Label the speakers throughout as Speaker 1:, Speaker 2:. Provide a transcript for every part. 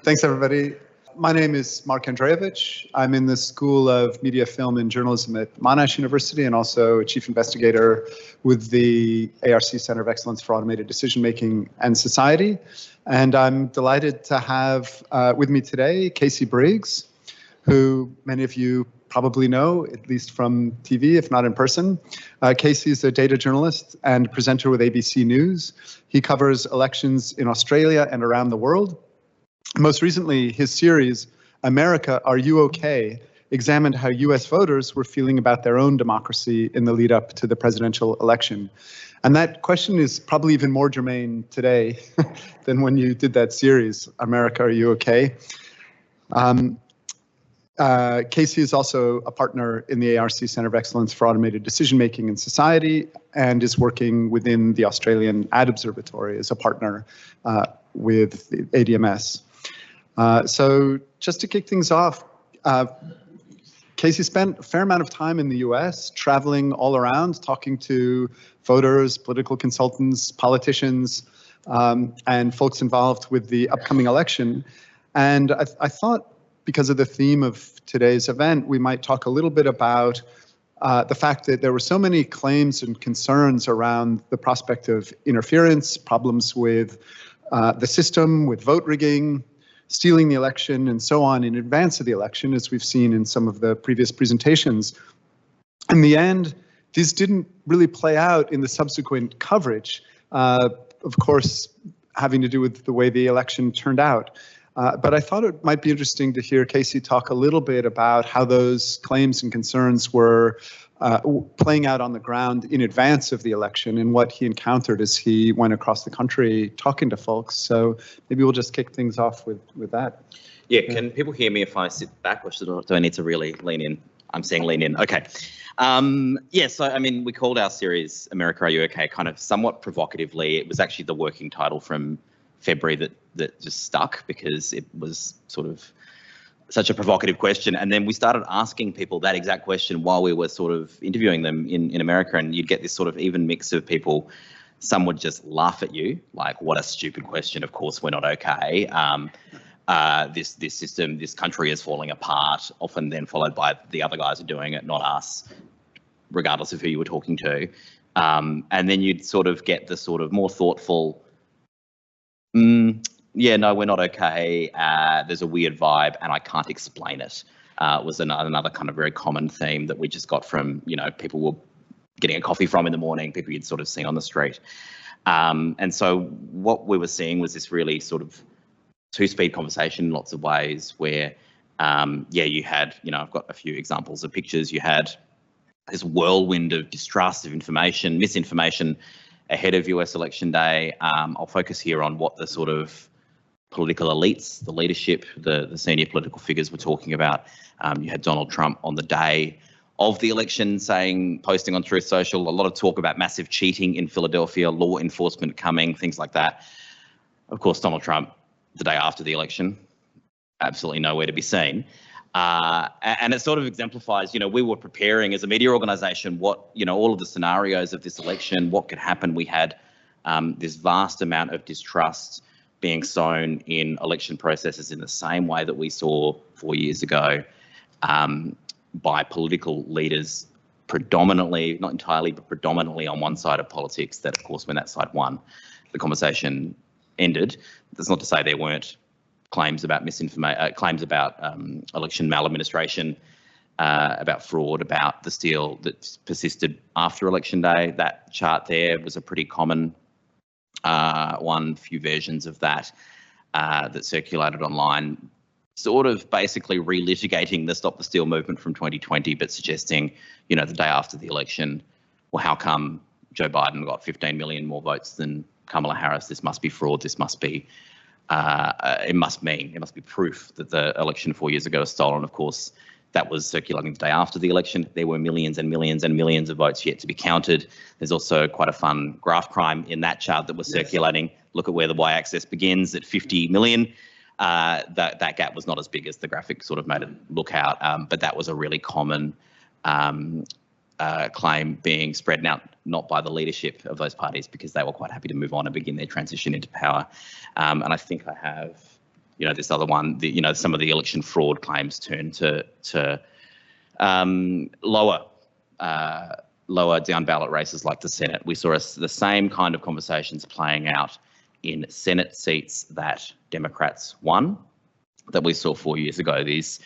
Speaker 1: Thanks, everybody. My name is Mark Andrejevic. I'm in the School of Media, Film and Journalism at Monash University and also a chief investigator with the ARC Center of Excellence for Automated Decision Making and Society. And I'm delighted to have with me today Casey Briggs, who many of you probably know, at least from TV, if not in person. Casey is a data journalist and presenter with ABC News. He covers elections in Australia and around the world. Most recently, his series, America, Are You OK?, examined how US voters were feeling about their own democracy in the lead up to the presidential election. And that question is probably even more germane today than when you did that series, America, Are You OK? Casey is also a partner in the ARC Center of Excellence for Automated Decision Making in Society and is working within the Australian Ad Observatory as a partner with ADM+S. So just to kick things off, Casey spent a fair amount of time in the US, traveling all around, talking to voters, political consultants, politicians, and folks involved with the upcoming election. And I thought, because of the theme of today's event, we might talk a little bit about the fact that there were so many claims and concerns around the prospect of interference, problems with the system, with vote rigging, stealing the election, and so on in advance of the election, as we've seen in some of the previous presentations. In the end, these didn't really play out in the subsequent coverage, of course, having to do with the way the election turned out. But I thought it might be interesting to hear Casey talk a little bit about how those claims and concerns were playing out on the ground in advance of the election and what he encountered as he went across the country talking to folks. So maybe we'll just kick things off with that.
Speaker 2: Yeah, can people hear me if I sit back, or do I need to really lean in? I'm saying lean in. Okay. Yeah, so I mean, we called our series America, Are You OK? Kind of somewhat provocatively. It was actually the working title from February that just stuck because it was sort of such a provocative question. And then we started asking people that exact question while we were sort of interviewing them in America, and you'd get this sort of even mix of people. Some would just laugh at you, like, what a stupid question, of course we're not okay. This system, this country is falling apart, often then followed by the other guys are doing it, not us, regardless of who you were talking to. And then you'd sort of get the sort of more thoughtful, yeah, no, we're not okay. There's a weird vibe and I can't explain it. Was another kind of very common theme that we just got from, people were getting a coffee from in the morning, people you'd sort of seen on the street. And so what we were seeing was this really sort of two-speed conversation in lots of ways where, you had, I've got a few examples of pictures. You had this whirlwind of distrust, of information, misinformation ahead of US election day. I'll focus here on what the sort of political elites, the leadership, the senior political figures were talking about. You had Donald Trump on the day of the election posting on Truth Social, a lot of talk about massive cheating in Philadelphia, law enforcement coming, things like that. Of course, Donald Trump, the day after the election, absolutely nowhere to be seen. And it sort of exemplifies, we were preparing as a media organisation what, all of the scenarios of this election, what could happen. We had this vast amount of distrust being sown in election processes in the same way that we saw 4 years ago by political leaders, predominantly, not entirely, but predominantly on one side of politics, that of course when that side won, the conversation ended. That's not to say there weren't claims about misinformation, claims about election maladministration, about fraud, about the steal that persisted after election day. That chart there was a pretty common few versions of that that circulated online, sort of basically relitigating the Stop the Steal movement from 2020, but suggesting, the day after the election, well, how come Joe Biden got 15 million more votes than Kamala Harris? This must be fraud. This must be, it must be proof that the election 4 years ago was stolen. Of course, that was circulating the day after the election. There were millions and millions and millions of votes yet to be counted. There's also quite a fun graph crime in that chart that was circulating. Look at where the y-axis begins at 50 million. That gap was not as big as the graphic sort of made it look out, but that was a really common claim being spread out, not by the leadership of those parties, because they were quite happy to move on and begin their transition into power. And I think I have this other one, some of the election fraud claims turn to lower down ballot races like the Senate. We saw the same kind of conversations playing out in Senate seats that Democrats won that we saw 4 years ago. These,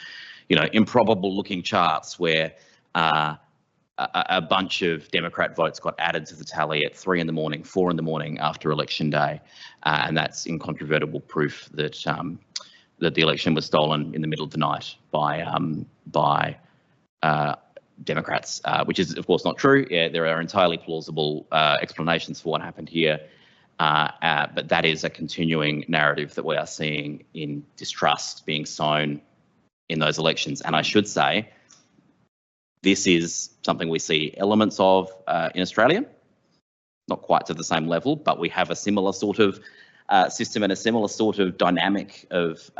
Speaker 2: improbable looking charts where a bunch of Democrat votes got added to the tally at 3 in the morning, 4 in the morning after Election Day. And that's incontrovertible proof that that the election was stolen in the middle of the night by Democrats, which is, of course, not true. Yeah, there are entirely plausible explanations for what happened here. But that is a continuing narrative that we are seeing in distrust being sown in those elections. And I should say, this is something we see elements of in Australia, not quite to the same level, but we have a similar sort of system and a similar sort of dynamic of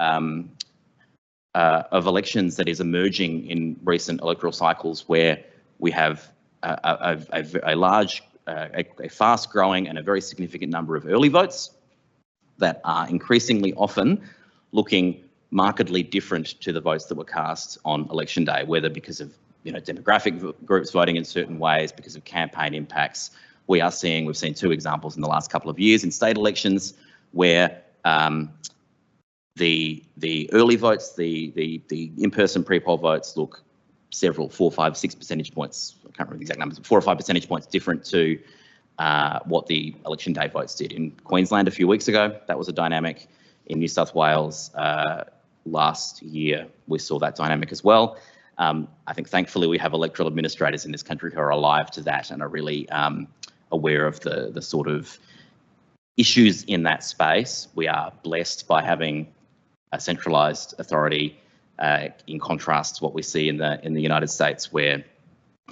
Speaker 2: elections that is emerging in recent electoral cycles, where we have a large, a fast-growing and a very significant number of early votes that are increasingly often looking markedly different to the votes that were cast on Election Day, whether because of demographic groups voting in certain ways, because of campaign impacts. We've seen 2 examples in the last couple of years in state elections where the early votes, the in-person pre-poll votes look 4, 5, 6 percentage points, I can't remember the exact numbers, 4 or 5 percentage points different to what the Election Day votes did. In Queensland a few weeks ago, that was a dynamic. In New South Wales last year, we saw that dynamic as well. I think thankfully we have electoral administrators in this country who are alive to that and are really aware of the sort of issues in that space. We are blessed by having a centralised authority in contrast to what we see in the United States, where,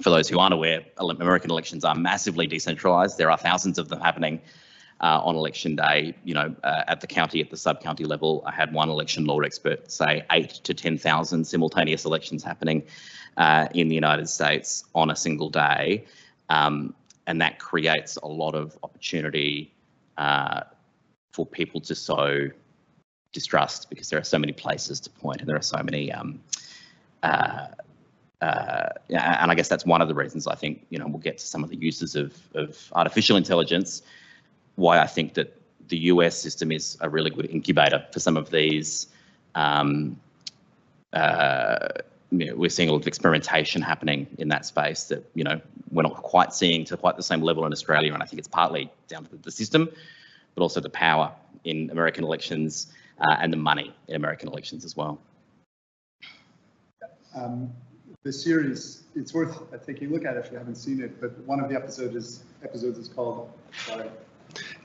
Speaker 2: for those who aren't aware, American elections are massively decentralised. There are thousands of them happening on Election Day. At the county, at the sub-county level, I had one election law expert say 8,000 to 10,000 simultaneous elections happening in the United States on a single day. And that creates a lot of opportunity for people to sow distrust, because there are so many places to point and there are so many and I guess that's one of the reasons I think, we'll get to some of the uses of artificial intelligence, why I think that the US system is a really good incubator for some of these. We're seeing a lot of experimentation happening in that space that, we're not quite seeing to quite the same level in Australia. And I think it's partly down to the system, but also the power in American elections and the money in American elections as well.
Speaker 1: The series, it's worth taking a look at if you haven't seen it, but one of the episodes is called,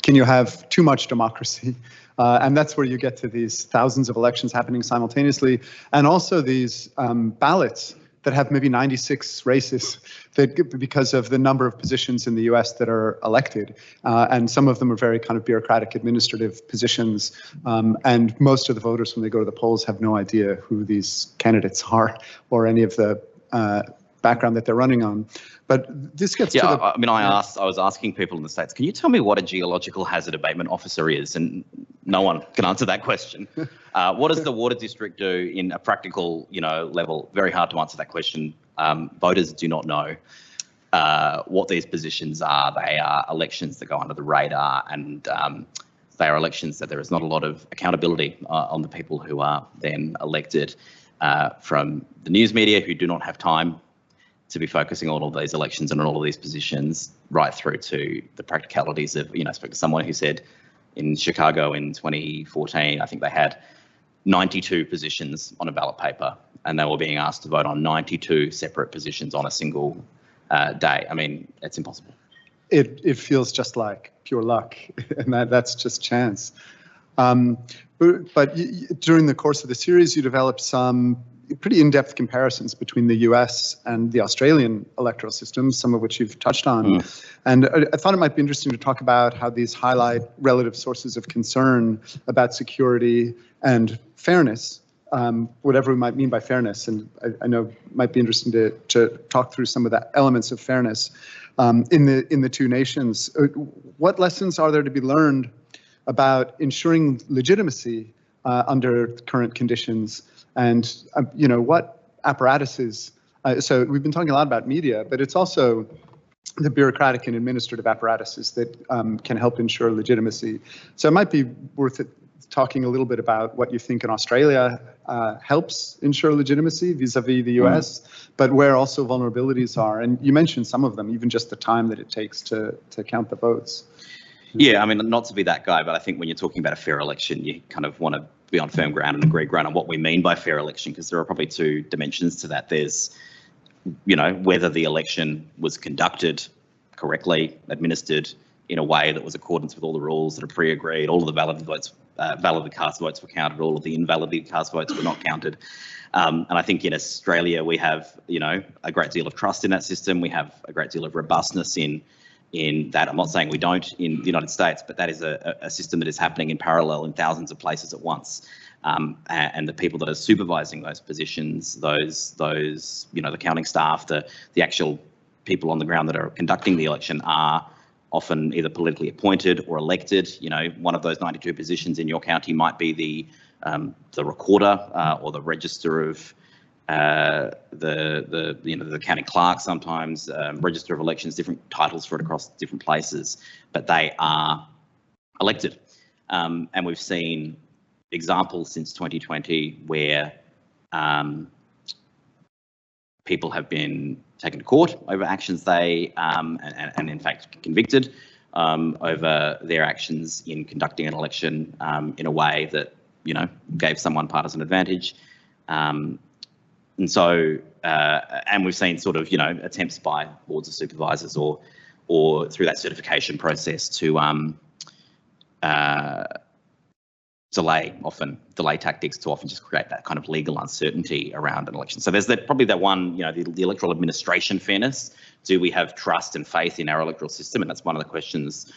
Speaker 1: Can You Have Too Much Democracy? And that's where you get to these thousands of elections happening simultaneously, and also these ballots that have maybe 96 races because of the number of positions in the US that are elected. And some of them are very kind of bureaucratic administrative positions. And most of the voters, when they go to the polls, have no idea who these candidates are or any of the background that they're running on. But this gets to the...
Speaker 2: I was asking people in the States, can you tell me what a geological hazard abatement officer is? And no one can answer that question. What does the water district do in a practical, level? Very hard to answer that question. Voters do not know what these positions are. They are elections that go under the radar, and they are elections that there is not a lot of accountability on the people who are then elected, from the news media, who do not have time to be focusing on all of these elections and on all of these positions, right through to the practicalities of, I spoke to someone who said in Chicago in 2014, I think they had 92 positions on a ballot paper, and they were being asked to vote on 92 separate positions on a single day. I mean, it's impossible.
Speaker 1: It feels just like pure luck, and that's just chance. But during the course of the series, you developed some pretty in-depth comparisons between the US and the Australian electoral systems, some of which you've touched on. And I thought it might be interesting to talk about how these highlight relative sources of concern about security and fairness, whatever we might mean by fairness. And I know it might be interesting to talk through some of the elements of fairness in the two nations. What lessons are there to be learned about ensuring legitimacy under current conditions, and you know, what apparatuses. So we've been talking a lot about media, but it's also the bureaucratic and administrative apparatuses that can help ensure legitimacy. So it might be worth it talking a little bit about what you think in Australia helps ensure legitimacy vis-a-vis the US, but where also vulnerabilities are. And you mentioned some of them, even just the time that it takes to count the votes.
Speaker 2: Yeah, I mean, not to be that guy, but I think when you're talking about a fair election, you kind of want to be on firm ground and agree ground on what we mean by fair election, because there are probably two dimensions to that. There's, you know, whether the election was conducted correctly, administered in a way that was accordance with all the rules that are pre-agreed, all of the validly cast votes were counted, all of the invalidly cast votes were not counted. And I think in Australia we have, you know, a great deal of trust in that system. We have a great deal of robustness in that. I'm not saying we don't in the United States, but that is a system that is happening in parallel in thousands of places at once. And the people that are supervising those positions, those you know, the counting staff, the actual people on the ground that are conducting the election are often either politically appointed or elected. You know, one of those 92 positions in your county might be the recorder or the register of the county clerk, sometimes register of elections, different titles for it across different places, but they are elected. And we've seen examples since 2020 where people have been taken to court over actions they and in fact convicted over their actions in conducting an election in a way that, you know, gave someone partisan advantage. And so, and we've seen sort of, you know, attempts by boards of supervisors or through that certification process to delay tactics to often just create that kind of legal uncertainty around an election. So there's probably that one, you know, the electoral administration fairness. Do we have trust and faith in our electoral system? And that's one of the questions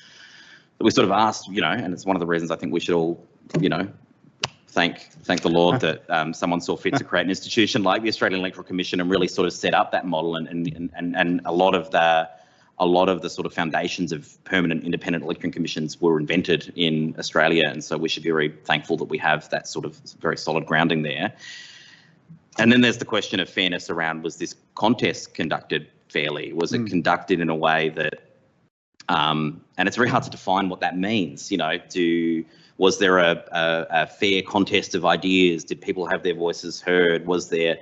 Speaker 2: that we sort of asked, you know, and it's one of the reasons I think we should all, you know, thank the Lord that someone saw fit to create an institution like the Australian Electoral Commission and really sort of set up that model, and a lot of the sort of foundations of permanent independent electoral commissions were invented in Australia, and so we should be very thankful that we have that sort of very solid grounding there. And then there's the question of fairness around, was this contest conducted fairly? Was it conducted in a way that, and it's very hard to define what that means, you know, was there a fair contest of ideas? Did people have their voices heard? Was there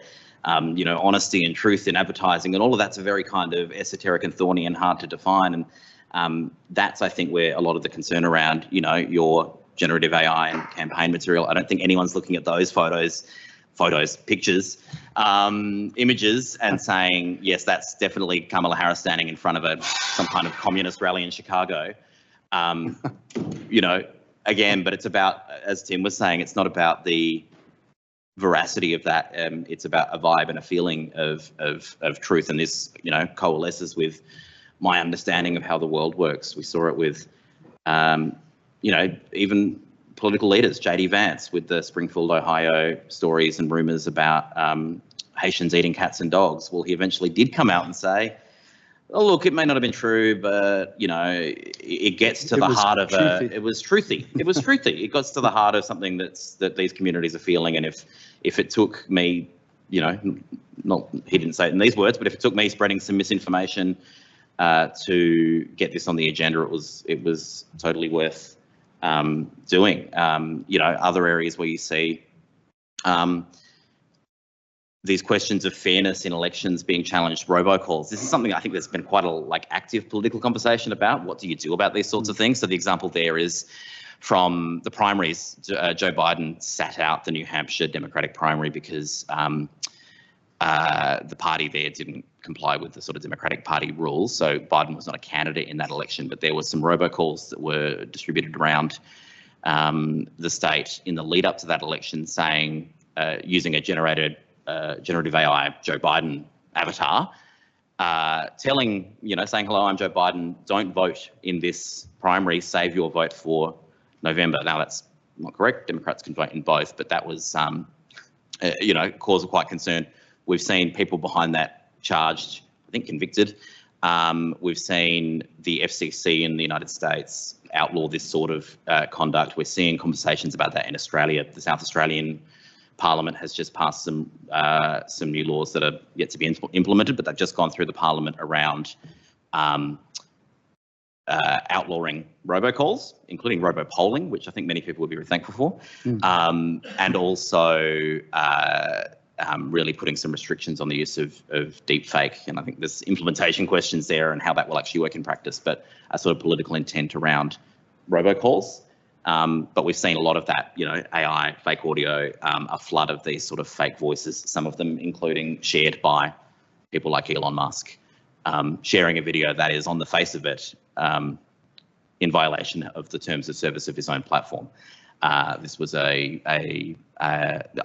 Speaker 2: you know, honesty and truth in advertising, and all of that's a very kind of esoteric and thorny and hard to define. And that's, I think, where a lot of the concern around, you know, your generative AI and campaign material, I don't think anyone's looking at those pictures, images and saying, yes, that's definitely Kamala Harris standing in front of some kind of communist rally in Chicago. You know, again, but it's about, as Tim was saying, it's not about the veracity of that. It's about a vibe and a feeling of truth, and this, you know, coalesces with my understanding of how the world works. We saw it with, you know, even political leaders, JD Vance with the Springfield, Ohio stories and rumours about Haitians eating cats and dogs. Well, he eventually did come out and say, oh, look, it may not have been true, but, you know, it gets to the heart of it was truthy. It was truthy. It gets to the heart of something that these communities are feeling. And if it took me, you know, he didn't say it in these words, but if it took me spreading some misinformation to get this on the agenda, it was totally worth doing. You know, other areas where you see these questions of fairness in elections being challenged, robocalls. This is something I think there's been quite a active political conversation about. What do you do about these sorts of things? So the example there is from the primaries. Joe Biden sat out the New Hampshire Democratic primary because the party there didn't comply with the sort of Democratic Party rules. So Biden was not a candidate in that election, but there were some robocalls that were distributed around the state in the lead up to that election saying, using a generative AI Joe Biden avatar, saying, hello, I'm Joe Biden, don't vote in this primary, save your vote for November. Now that's not correct. Democrats can vote in both, but that was, cause of quite concern. We've seen people behind that charged, I think convicted. We've seen the FCC in the United States outlaw this sort of conduct. We're seeing conversations about that in Australia. The South Australian Parliament has just passed some new laws that are yet to be implemented, but they've just gone through the Parliament around outlawing robocalls, including robopolling, which I think many people would be very thankful for, and also really putting some restrictions on the use of deepfake. And I think there's implementation questions there and how that will actually work in practice, but a sort of political intent around robocalls. But we've seen a lot of that, AI, fake audio, a flood of these sort of fake voices, some of them including shared by people like Elon Musk, sharing a video that is on the face of it in violation of the terms of service of his own platform. This was I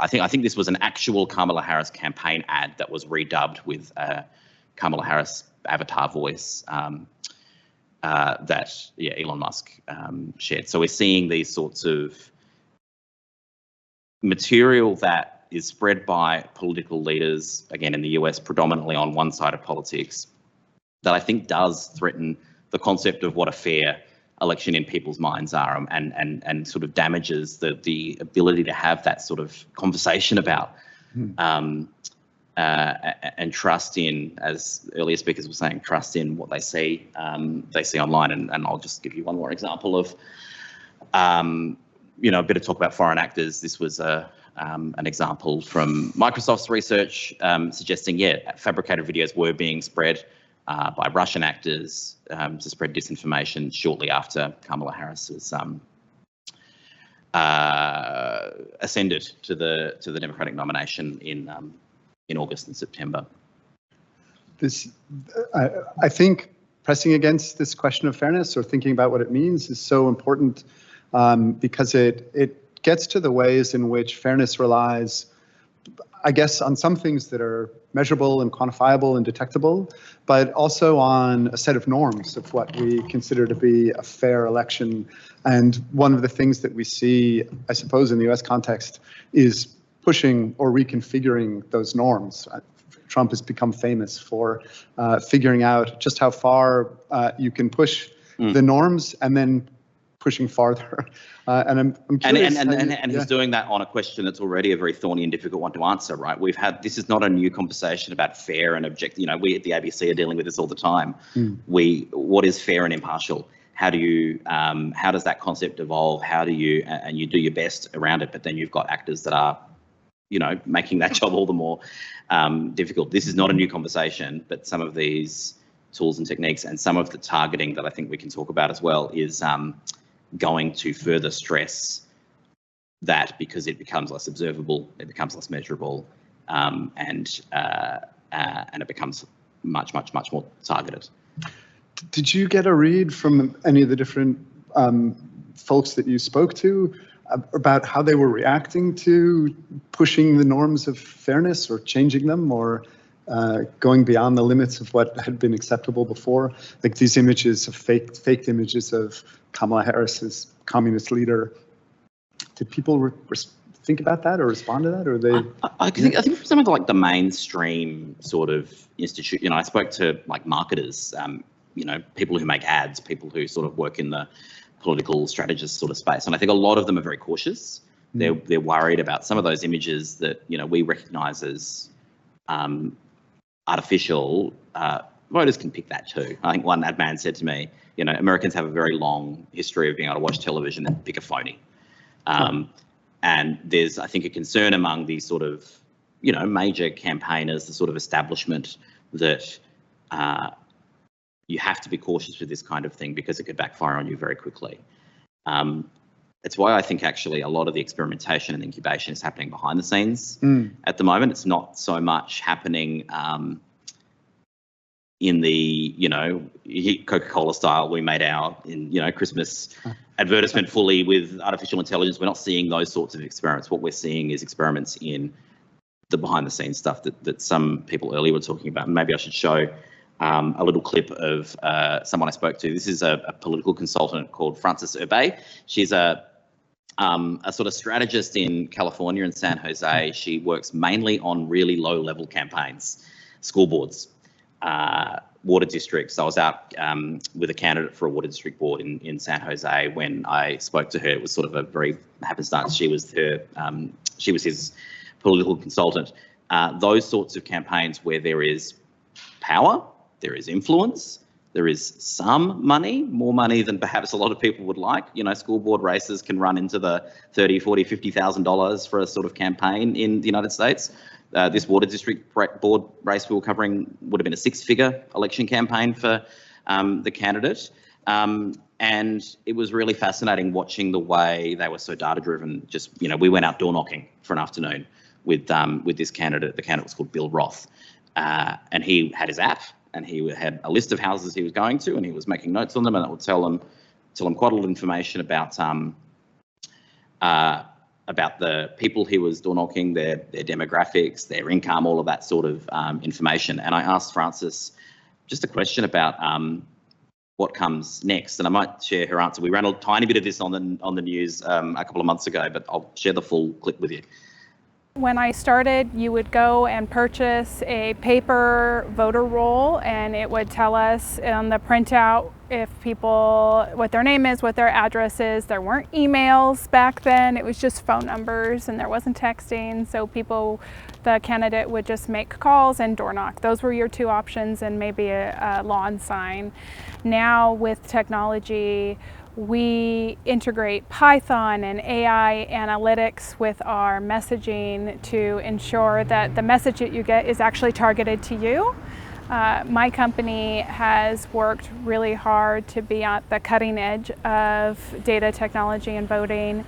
Speaker 2: think this was an actual Kamala Harris campaign ad that was redubbed with Kamala Harris avatar voice that Elon Musk shared. So we're seeing these sorts of material that is spread by political leaders, again in the US, predominantly on one side of politics, that I think does threaten the concept of what a fair election in people's minds are, and sort of damages the ability to have that sort of conversation about and trust in, as earlier speakers were saying, trust in what they see online. And I'll just give you one more example of a bit of talk about foreign actors. This was an example from Microsoft's research suggesting, fabricated videos were being spread by Russian actors to spread disinformation shortly after Kamala Harris was ascended to the Democratic nomination in August and September.
Speaker 1: I think pressing against this question of fairness or thinking about what it means is so important because it gets to the ways in which fairness relies, I guess, on some things that are measurable and quantifiable and detectable, but also on a set of norms of what we consider to be a fair election. And one of the things that we see, I suppose, in the US context is pushing or reconfiguring those norms. Trump has become famous for figuring out just how far you can push the norms and then pushing farther. And I'm curious.
Speaker 2: And he's doing that on a question that's already a very thorny and difficult one to answer, right? This is not a new conversation about fair and objective. We at the ABC are dealing with this all the time. What is fair and impartial? How do you, how does that concept evolve? How do you, and you do your best around it, but then you've got actors that are, making that job all the more difficult. This is not a new conversation, but some of these tools and techniques and some of the targeting that I think we can talk about as well is going to further stress that, because it becomes less observable, it becomes less measurable, and it becomes much more targeted.
Speaker 1: Did you get a read from any of the different folks that you spoke to about how they were reacting to pushing the norms of fairness or changing them or going beyond the limits of what had been acceptable before? Like these images of faked images of Kamala Harris as communist leader. Did people think about that or respond to that, or they?
Speaker 2: I think for some of the mainstream sort of institute, I spoke to marketers, people who make ads, people who sort of work in the political strategist sort of space, and I think a lot of them are very cautious. They're worried about some of those images that we recognise as artificial. Voters can pick that too. I think one ad man said to me, Americans have a very long history of being able to watch television and pick a phony. And there's, I think, a concern among these sort of, major campaigners, the sort of establishment, that you have to be cautious with this kind of thing because it could backfire on you very quickly. It's why I think actually a lot of the experimentation and incubation is happening behind the scenes at the moment. It's not so much happening in the, Coca-Cola style, we made our, Christmas advertisement fully with artificial intelligence. We're not seeing those sorts of experiments. What we're seeing is experiments in the behind the scenes stuff that some people earlier were talking about. And maybe I should show a little clip of someone I spoke to. This is a political consultant called Frances Urbe. She's a sort of strategist in California and San Jose. She works mainly on really low-level campaigns, school boards, water districts. I was out with a candidate for a water district board in San Jose when I spoke to her. It was sort of a very happenstance. She was his political consultant. Those sorts of campaigns where there is power, there is influence, there is some money, more money than perhaps a lot of people would like. You know, school board races can run into the $30,000, $40,000, $50,000 for a sort of campaign in the United States. This water district board race we were covering would have been a six-figure election campaign for the candidate. And it was really fascinating watching the way they were so data-driven. Just, you know, we went out door knocking for an afternoon with this candidate. The candidate was called Bill Roth, and he had his app, and he had a list of houses he was going to, and he was making notes on them, and it would tell him quite a lot of information about the people he was door knocking, their demographics, their income, all of that sort of information. And I asked Frances just a question about what comes next, and I might share her answer. We ran a tiny bit of this on the news a couple of months ago, but I'll share the full clip with you.
Speaker 3: When I started, you would go and purchase a paper voter roll, and it would tell us on the printout if people, what their name is, what their address is. There weren't emails back then, it was just phone numbers, and there wasn't texting, so the candidate would just make calls and door knock. Those were your two options, and maybe a lawn sign. Now with technology, we integrate Python and AI analytics with our messaging to ensure that the message that you get is actually targeted to you. My company has worked really hard to be at the cutting edge of data technology and voting.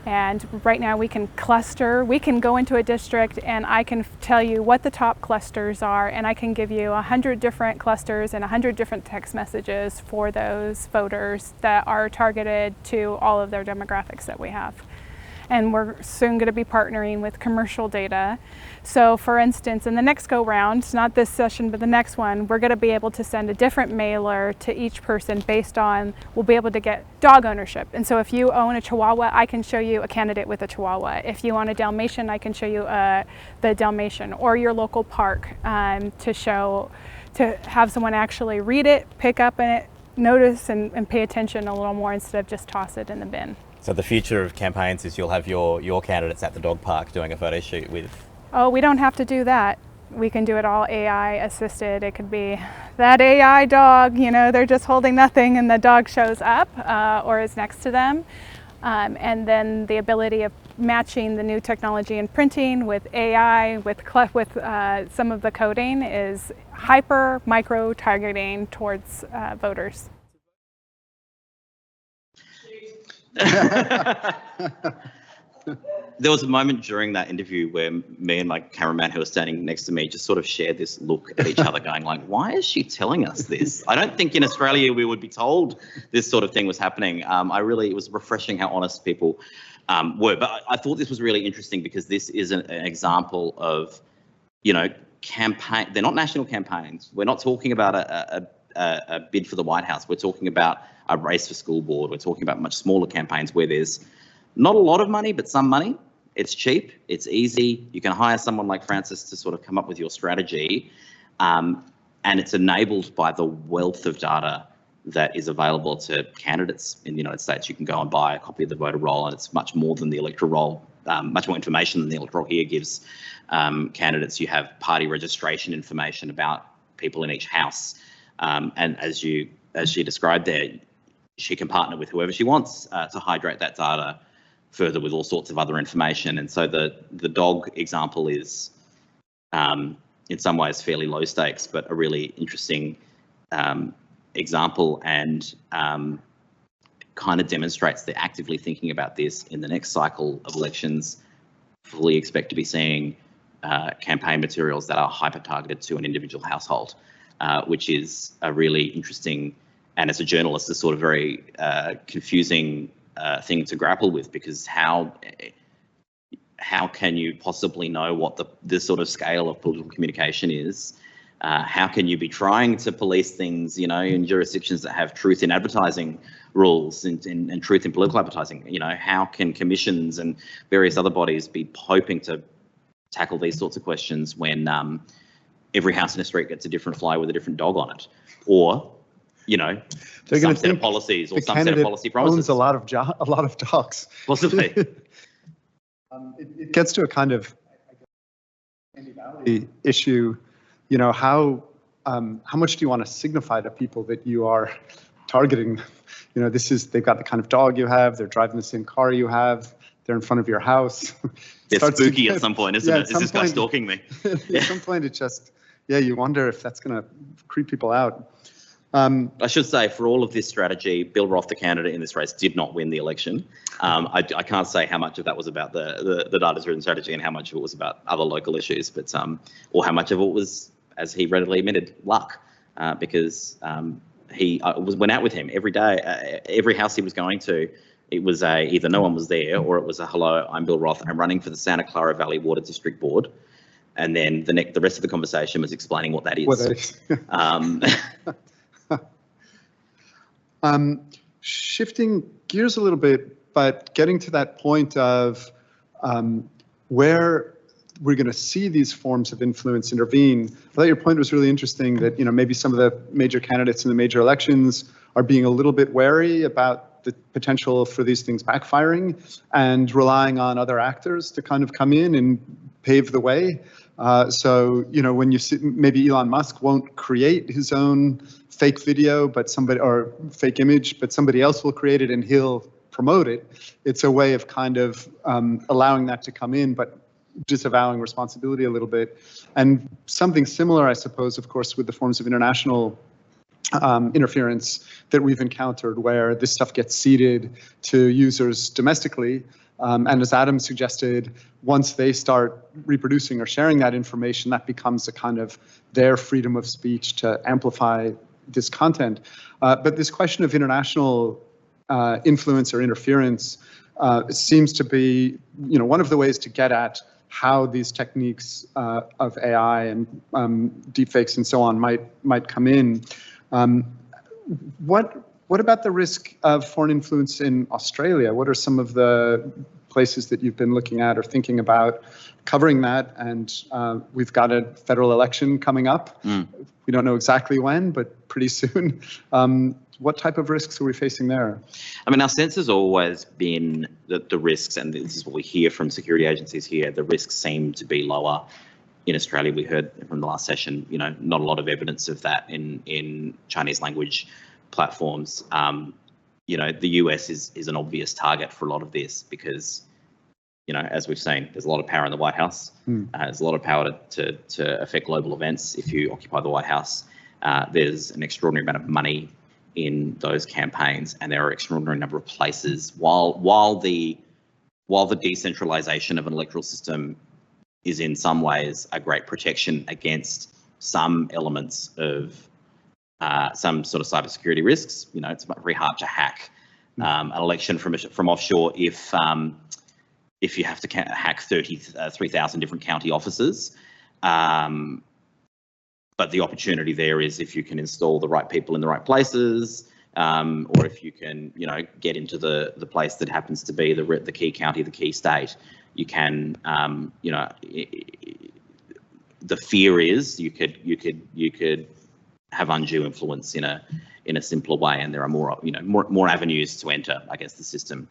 Speaker 3: And right now we can cluster, we can go into a district and I can tell you what the top clusters are, and I can give you 100 different clusters and 100 different text messages for those voters that are targeted to all of their demographics that we have. And we're soon going to be partnering with commercial data. So for instance, in the next go round, not this session, but the next one, we're going to be able to send a different mailer to each person based on, we'll be able to get dog ownership. And so if you own a Chihuahua, I can show you a candidate with a Chihuahua. If you own a Dalmatian, I can show you the Dalmatian, or your local park, to have someone actually read it, pick up in it, notice and pay attention a little more instead of just toss it in the bin.
Speaker 4: So the future of campaigns is you'll have your candidates at the dog park doing a photo shoot with...
Speaker 3: Oh, we don't have to do that. We can do it all AI assisted. It could be that AI dog, you know, they're just holding nothing and the dog shows up or is next to them. And then the ability of matching the new technology in printing with AI, with some of the coding is hyper micro targeting towards voters.
Speaker 2: There was a moment during that interview where me and my cameraman who was standing next to me just sort of shared this look at each other going like, why is she telling us this? I don't think in Australia we would be told this sort of thing was happening. It was refreshing how honest people were. But I thought this was really interesting because this is an example of, you know, campaign. They're not national campaigns. We're not talking about a bid for the White House. We're talking about a race for school board. We're talking about much smaller campaigns where there's not a lot of money, but some money. It's cheap, it's easy. You can hire someone like Frances to sort of come up with your strategy. And it's enabled by the wealth of data that is available to candidates in the United States. You can go and buy a copy of the voter roll, and it's much more than the electoral roll, much more information than the electoral here gives candidates. You have party registration information about people in each house. And as she described there, she can partner with whoever she wants to hydrate that data further with all sorts of other information. And so the dog example is in some ways fairly low stakes, but a really interesting example, and kind of demonstrates they're actively thinking about this in the next cycle of elections. Fully expect to be seeing campaign materials that are hyper targeted to an individual household, which is a really interesting, and as a journalist, a sort of very confusing thing to grapple with, because how can you possibly know what the sort of scale of political communication is? How can you be trying to police things, you know, in jurisdictions that have truth in advertising rules and truth in political advertising? You know, how can commissions and various other bodies be hoping to tackle these sorts of questions when every house in the street gets a different flyer with a different dog on it, or
Speaker 1: they're
Speaker 2: some set of policies or some set of policy promises.
Speaker 1: Owns a lot of dogs.
Speaker 2: Possibly.
Speaker 1: It gets to a kind of issue. How much do you want to signify to people that you are targeting? They've got the kind of dog you have. They're driving the same car you have. They're in front of your house.
Speaker 2: It's spooky at some point, isn't it? Is this guy stalking me?
Speaker 1: At some point, it just, you wonder if that's going to creep people out.
Speaker 2: I should say, for all of this strategy, Bill Roth, the candidate in this race, did not win the election. I can't say how much of that was about the data-driven strategy and how much of it was about other local issues, but or how much of it was, as he readily admitted, luck, because he went out with him every day, every house he was going to. It was either no one was there, or it was a hello, I'm Bill Roth, I'm running for the Santa Clara Valley Water District Board. And then the rest of the conversation was explaining what that is.
Speaker 1: Shifting gears a little bit, but getting to that point of where we're going to see these forms of influence intervene. I thought your point was really interesting that maybe some of the major candidates in the major elections are being a little bit wary about the potential for these things backfiring and relying on other actors to kind of come in and pave the way. So when you see, maybe Elon Musk won't create his own fake video, or fake image, but somebody else will create it and he'll promote it. It's a way of kind of allowing that to come in, but disavowing responsibility a little bit. And something similar, I suppose, of course, with the forms of international interference that we've encountered, where this stuff gets seeded to users domestically. And as Adam suggested, once they start reproducing or sharing that information, that becomes a kind of their freedom of speech to amplify this content. But this question of international influence or interference seems to be, one of the ways to get at how these techniques of AI and deepfakes and so on might come in. What about the risk of foreign influence in Australia? What are some of the places that you've been looking at or thinking about covering that? And we've got a federal election coming up. We don't know exactly when, but pretty soon. What type of risks are we facing there?
Speaker 2: I mean, our sense has always been that the risks, and this is what we hear from security agencies here, the risks seem to be lower in Australia. We heard from the last session, not a lot of evidence of that in Chinese language platforms. The US is an obvious target for a lot of this because, as we've seen, there's a lot of power in the White House. There's a lot of power to affect global events if you occupy the White House. There's an extraordinary amount of money in those campaigns, and there are an extraordinary number of places. While the decentralization of an electoral system is in some ways a great protection against some elements of some sort of cybersecurity risks, it's very hard to hack an election from offshore if you have to hack 3,000 different county offices. But the opportunity there is if you can install the right people in the right places, or if you can, get into the place that happens to be the key county, the key state, you can, the fear is you could have undue influence in a simpler way, and there are more avenues to enter, I guess, the system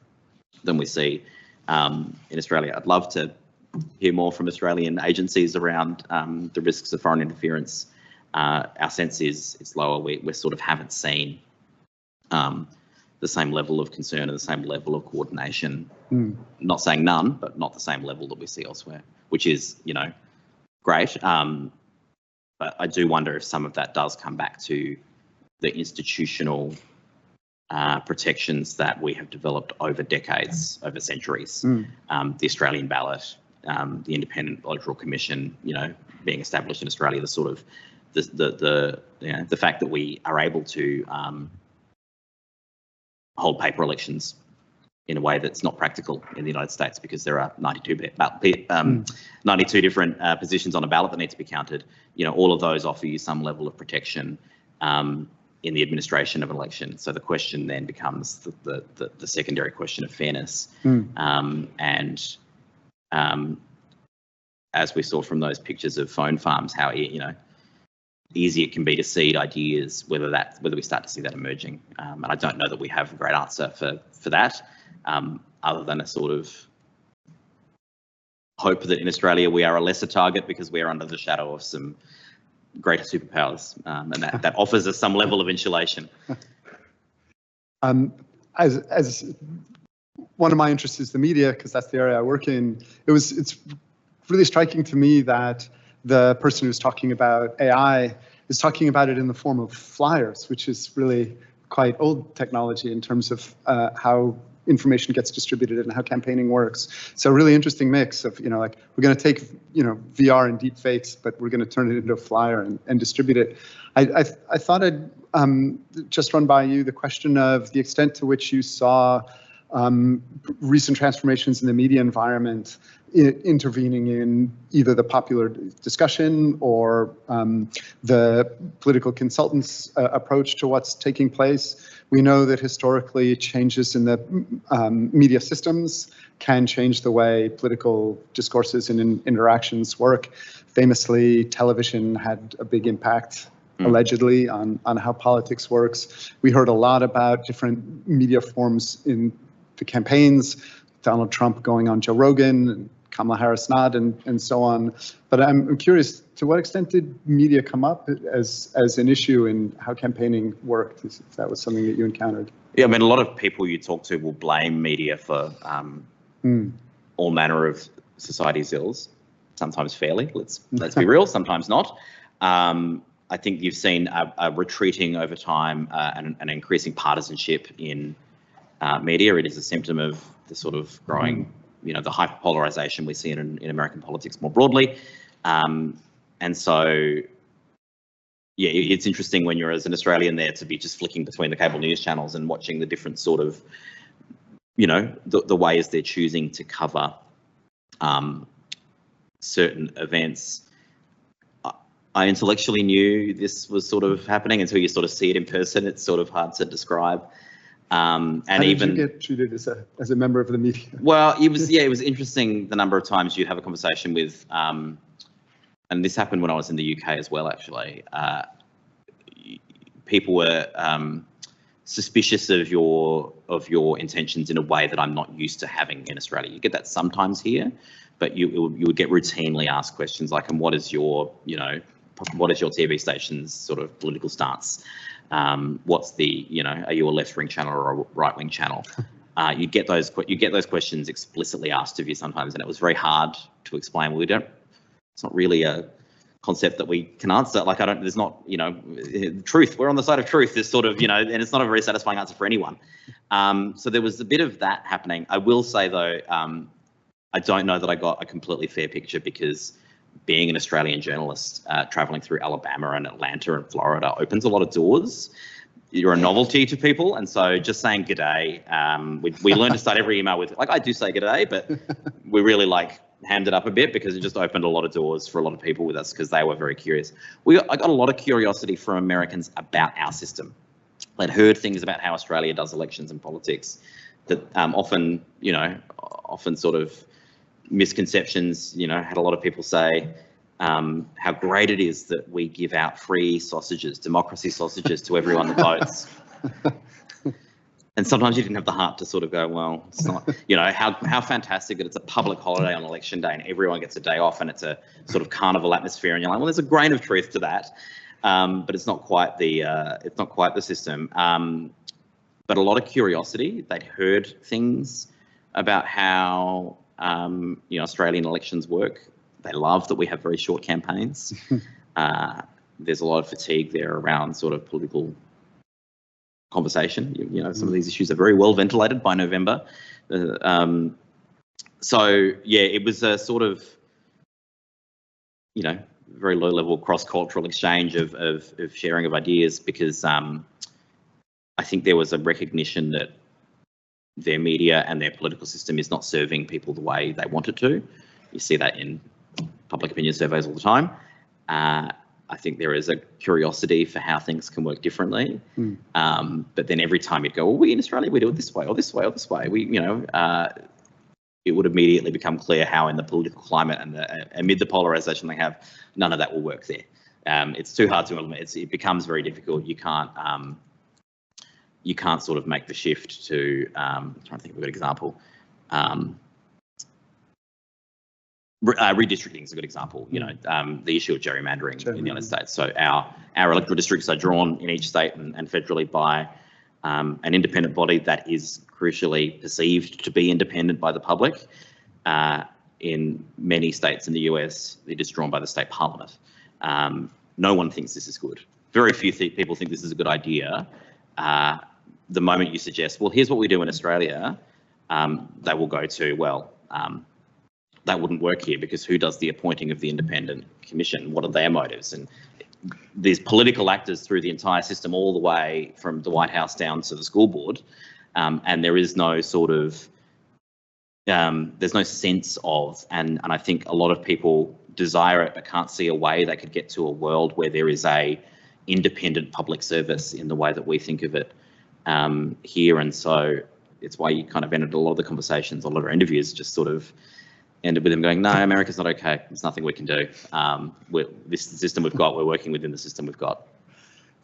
Speaker 2: than we see in Australia. I'd love to hear more from Australian agencies around the risks of foreign interference. Our sense is it's lower. We sort of haven't seen the same level of concern and the same level of coordination. Not saying none, but not the same level that we see elsewhere, which is, great. But I do wonder if some of that does come back to the institutional protections that we have developed over decades, over centuries. The Australian ballot, the Independent Electoral Commission, being established in Australia, the sort of the fact that we are able to hold paper elections in a way that's not practical in the United States because there are 92 different positions on a ballot that need to be counted. All of those offer you some level of protection in the administration of an election. So the question then becomes the secondary question of fairness. As we saw from those pictures of phone farms, how easy it can be to seed ideas, whether we start to see that emerging. And I don't know that we have a great answer for that, other than a sort of hope that in Australia we are a lesser target because we are under the shadow of some greater superpowers, and that offers us some level of insulation.
Speaker 1: As one of my interests is the media, because that's the area I work in, it's really striking to me that the person who's talking about AI is talking about it in the form of flyers, which is really quite old technology in terms of how information gets distributed and how campaigning works. So a really interesting mix of, like, we're going to take, VR and deep fakes, but we're going to turn it into a flyer and distribute it. I thought I'd just run by you the question of the extent to which you saw recent transformations in the media environment intervening in either the popular discussion or the political consultants' approach to what's taking place. We know that historically changes in the media systems can change the way political discourses and interactions work. Famously, television had a big impact, allegedly, on how politics works. We heard a lot about different media forms in the campaigns, Donald Trump going on Joe Rogan, and Kamala Harris not, and so on. But I'm curious, to what extent did media come up as an issue in how campaigning worked, if that was something that you encountered?
Speaker 2: Yeah, I mean, a lot of people you talk to will blame media for all manner of society's ills, sometimes fairly, let's be real, sometimes not. I think you've seen a retreating over time and an increasing partisanship in media. It is a symptom of the sort of growing, the hyperpolarization we see in American politics more broadly. And so, yeah, it's interesting when you're as an Australian there to be just flicking between the cable news channels and watching the different sort of, the ways they're choosing to cover certain events. I intellectually knew this was sort of happening until you sort of see it in person. It's sort of hard to describe. And
Speaker 1: how did
Speaker 2: even
Speaker 1: you get treated as a member of the media?
Speaker 2: Well, it was interesting the number of times you'd have a conversation with, and this happened when I was in the UK as well, actually. People were suspicious of your intentions in a way that I'm not used to having in Australia. You get that sometimes here, but you would get routinely asked questions like, "And what is your TV station's sort of political stance? What's the, are you a left-wing channel or a right-wing channel?" You get those questions explicitly asked of you sometimes, and it was very hard to explain. Well, it's not really a concept that we can answer. Like, there's not, truth. We're on the side of truth. Is sort of, and it's not a very satisfying answer for anyone. So there was a bit of that happening. I will say though, I don't know that I got a completely fair picture, because being an Australian journalist, traveling through Alabama and Atlanta and Florida opens a lot of doors. You're a novelty to people, and so just saying g'day, we learned to start every email with, like, I do say g'day, but we really hammed it up a bit because it just opened a lot of doors for a lot of people with us because they were very curious. I got a lot of curiosity from Americans about our system. They'd heard things about how Australia does elections and politics that often sort of misconceptions, had a lot of people say how great it is that we give out free sausages, democracy sausages, to everyone that votes. And sometimes you didn't have the heart to sort of go, well, it's not, how fantastic that it's a public holiday on election day and everyone gets a day off and it's a sort of carnival atmosphere, and you're like, well, there's a grain of truth to that, but it's not quite the system. But a lot of curiosity. They'd heard things about how Australian elections work. They love that we have very short campaigns. There's a lot of fatigue there around sort of political conversation. Some of these issues are very well ventilated by November. So yeah, it was a sort of, very low level cross-cultural exchange of sharing of ideas, because I think there was a recognition that their media and their political system is not serving people the way they want it to. You see that in public opinion surveys all the time. I think there is a curiosity for how things can work differently. But then every time you'd go, well, we in Australia, we do it this way or this way or this way. It would immediately become clear how in the political climate and amid the polarization they have, none of that will work there. It's too hard to implement. It becomes very difficult. You can't sort of make the shift to. I'm trying to think of a good example. Redistricting is a good example. You know, the issue of gerrymandering in the United States. So our electoral districts are drawn in each state and federally by an independent body that is crucially perceived to be independent by the public. In many states in the US, it is drawn by the state parliament. No one thinks this is good. Very few people think this is a good idea. The moment you suggest, well, here's what we do in Australia, they will go to, well, that wouldn't work here because who does the appointing of the independent commission? What are their motives? And there's political actors through the entire system, all the way from the White House down to the school board, and there is no sort of there's no sense of, and I think a lot of people desire it but can't see a way they could get to a world where there is a independent public service in the way that we think of it here. And so it's why you kind of ended a lot of the conversations, a lot of our interviews just sort of ended with them going, no, America's not okay. There's nothing we can do. This system we've got, we're working within the system we've got.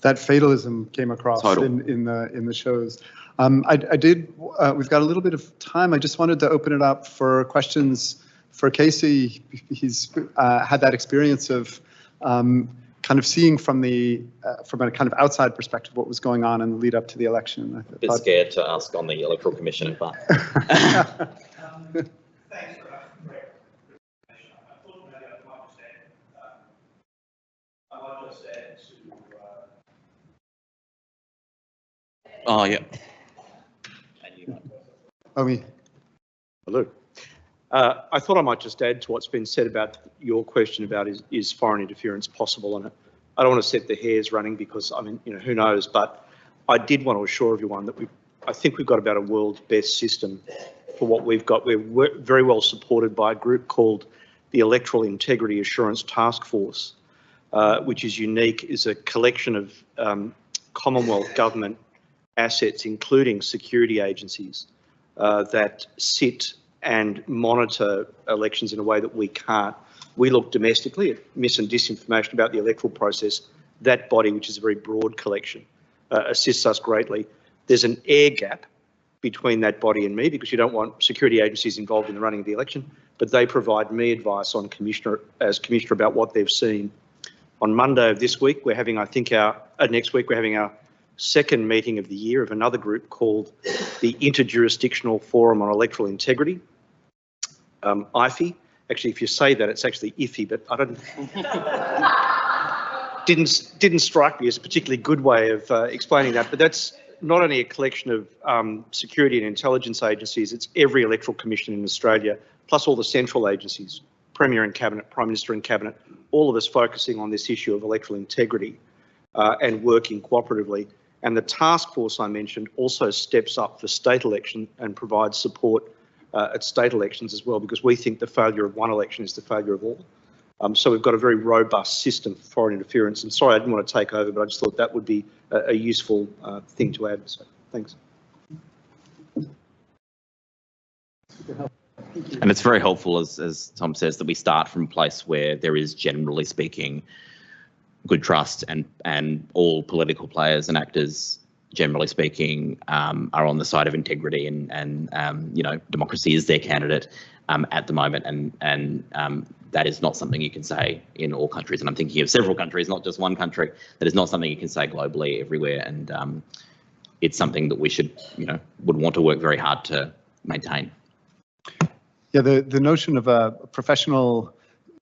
Speaker 1: That fatalism came across in the shows. We've got a little bit of time. I just wanted to open it up for questions for Casey. He's had that experience of kind of seeing from a kind of outside perspective what was going on in the lead up to the election.
Speaker 2: A bit scared to ask on the Electoral Commission, but.
Speaker 5: Thanks for that great information. I thought maybe I might just add to.
Speaker 2: Oh yeah.
Speaker 1: Oh, me.
Speaker 5: Hello. I thought I might just add to what's been said about your question about is foreign interference possible, and I don't want to set the hairs running because I mean, you know, who knows, but I did want to assure everyone that I think we've got about a world's best system for what we've got. We're very well supported by a group called the Electoral Integrity Assurance Task Force, which is unique, is a collection of Commonwealth government assets, including security agencies that sit and monitor elections in a way that we can't. We look domestically at mis and disinformation about the electoral process. That body, which is a very broad collection, assists us greatly. There's an air gap between that body and me because you don't want security agencies involved in the running of the election, but they provide me advice on as commissioner about what they've seen. On Monday of this week, we're having, I think, next week, we're having our second meeting of the year of another group called the Interjurisdictional Forum on Electoral Integrity, IFE. Actually, if you say that, it's actually iffy, but I didn't strike me as a particularly good way of explaining that. But that's not only a collection of security and intelligence agencies, it's every electoral commission in Australia, plus all the central agencies, Premier and Cabinet, Prime Minister and Cabinet, all of us focusing on this issue of electoral integrity and working cooperatively. And the task force I mentioned also steps up for state election and provides support at state elections as well, because we think the failure of one election is the failure of all. So we've got a very robust system for foreign interference. And sorry, I didn't want to take over, but I just thought that would be a useful thing to add. So thanks.
Speaker 2: And it's very helpful, as Tom says, that we start from a place where there is, generally speaking, good trust, and all political players and actors, generally speaking, are on the side of integrity, and you know, democracy is their candidate at the moment, and that is not something you can say in all countries. And I'm thinking of several countries, not just one country. That is not something you can say globally everywhere, and it's something that we should, you know, would want to work very hard to maintain.
Speaker 1: Yeah, the notion of a professional,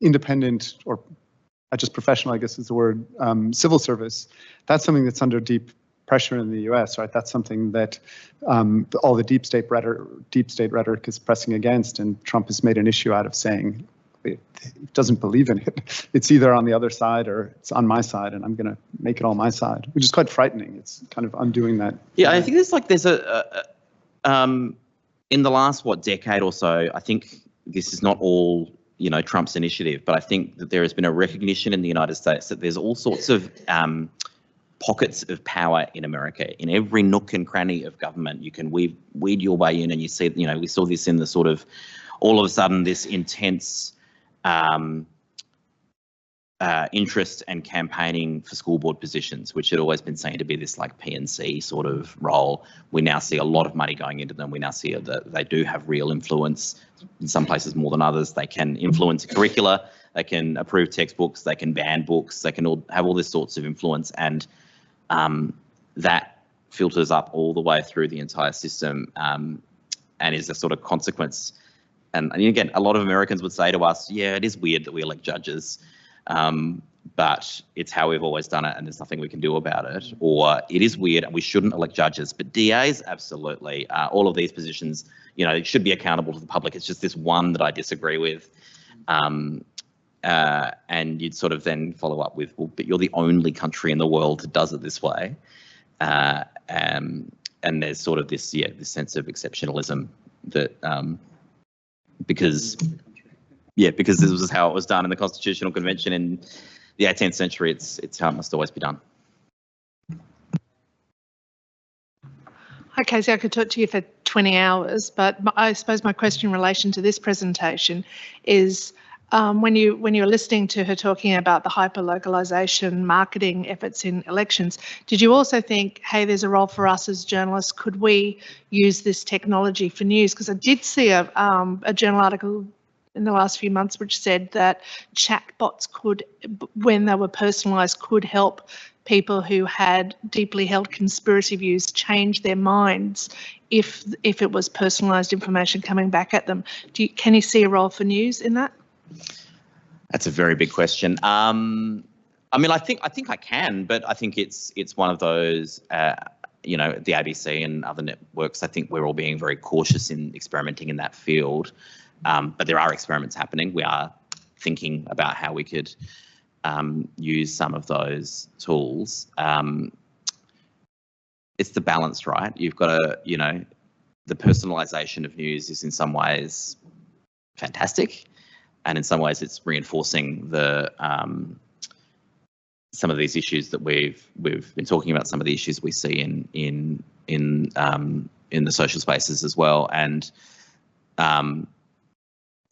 Speaker 1: independent, or just professional, I guess is the word, civil service, that's something that's under deep pressure in the US, right? That's something that all the deep state rhetoric is pressing against, and Trump has made an issue out of saying it doesn't believe in it. It's either on the other side or it's on my side, and I'm going to make it all my side, which is quite frightening. It's kind of undoing that.
Speaker 2: Yeah, I think there's in the last, decade or so, I think this is not all, you know, Trump's initiative, but I think that there has been a recognition in the United States that there's all sorts of pockets of power in America. In every nook and cranny of government, you can weed your way in, and you see, you know, we saw this in the sort of, all of a sudden, this intense interest and campaigning for school board positions, which had always been seen to be this like P&C sort of role. We now see a lot of money going into them. We now see that they do have real influence, in some places more than others. They can influence curricula, they can approve textbooks, they can ban books, they can all have all this sorts of influence, and that filters up all the way through the entire system, and is a sort of consequence. And again, a lot of Americans would say to us, yeah, it is weird that we elect judges, but it's how we've always done it and there's nothing we can do about it. Or it is weird and we shouldn't elect judges, but DAs, absolutely. All of these positions, you know, should be accountable to the public. It's just this one that I disagree with. And you'd sort of then follow up with, well, but you're the only country in the world that does it this way. And there's sort of this, this sense of exceptionalism that, because this was how it was done in the Constitutional Convention in the 18th century, it's how it must always be done.
Speaker 6: Okay, so I could talk to you for 20 hours, but I suppose my question in relation to this presentation is, when you were listening to her talking about the hyper-localisation marketing efforts in elections, did you also think, hey, there's a role for us as journalists? Could we use this technology for news? Because I did see a journal article in the last few months which said that chatbots could, when they were personalised, could help people who had deeply held conspiracy views change their minds if it was personalised information coming back at them. Can you see a role for news in that?
Speaker 2: That's a very big question. I mean, I think I can, but I think it's one of those, you know, the ABC and other networks. I think we're all being very cautious in experimenting in that field. But there are experiments happening. We are thinking about how we could use some of those tools. It's the balance, right? You've got to, you know, the personalisation of news is in some ways fantastic, and in some ways it's reinforcing the some of these issues that we've been talking about. Some of the issues we see in the social spaces as well, and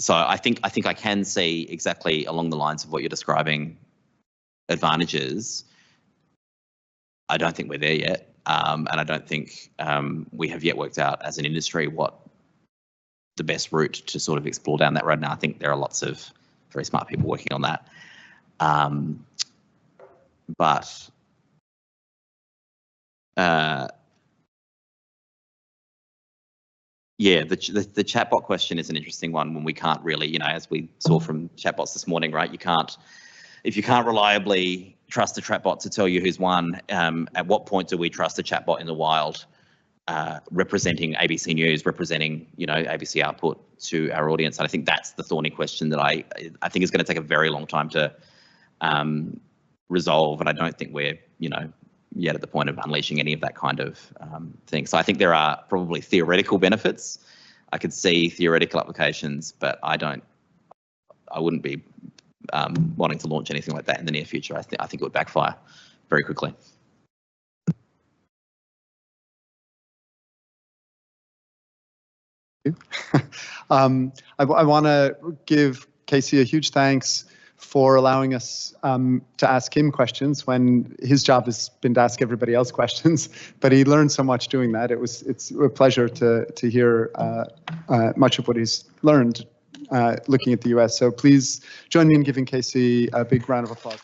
Speaker 2: so I think I can see exactly along the lines of what you're describing advantages. I don't think we're there yet, and I don't think we have yet worked out as an industry what the best route to sort of explore down that road. Now, I think there are lots of very smart people working on that, but yeah, the chatbot question is an interesting one when we can't really, you know, as we saw from chatbots this morning, right? If you can't reliably trust a chatbot to tell you who's won, at what point do we trust a chatbot in the wild, representing ABC News, representing, you know, ABC output to our audience? And I think that's the thorny question that I think is going to take a very long time to resolve, and I don't think we're, you know, yet at the point of unleashing any of that kind of thing. So I think there are probably theoretical benefits. I could see theoretical applications, but I wouldn't be wanting to launch anything like that in the near future. I think it would backfire very quickly.
Speaker 1: I want to give Casey a huge thanks for allowing us to ask him questions when his job has been to ask everybody else questions, but he learned so much doing that. It's a pleasure to hear much of what he's learned looking at the US. So please join me in giving Casey a big round of applause.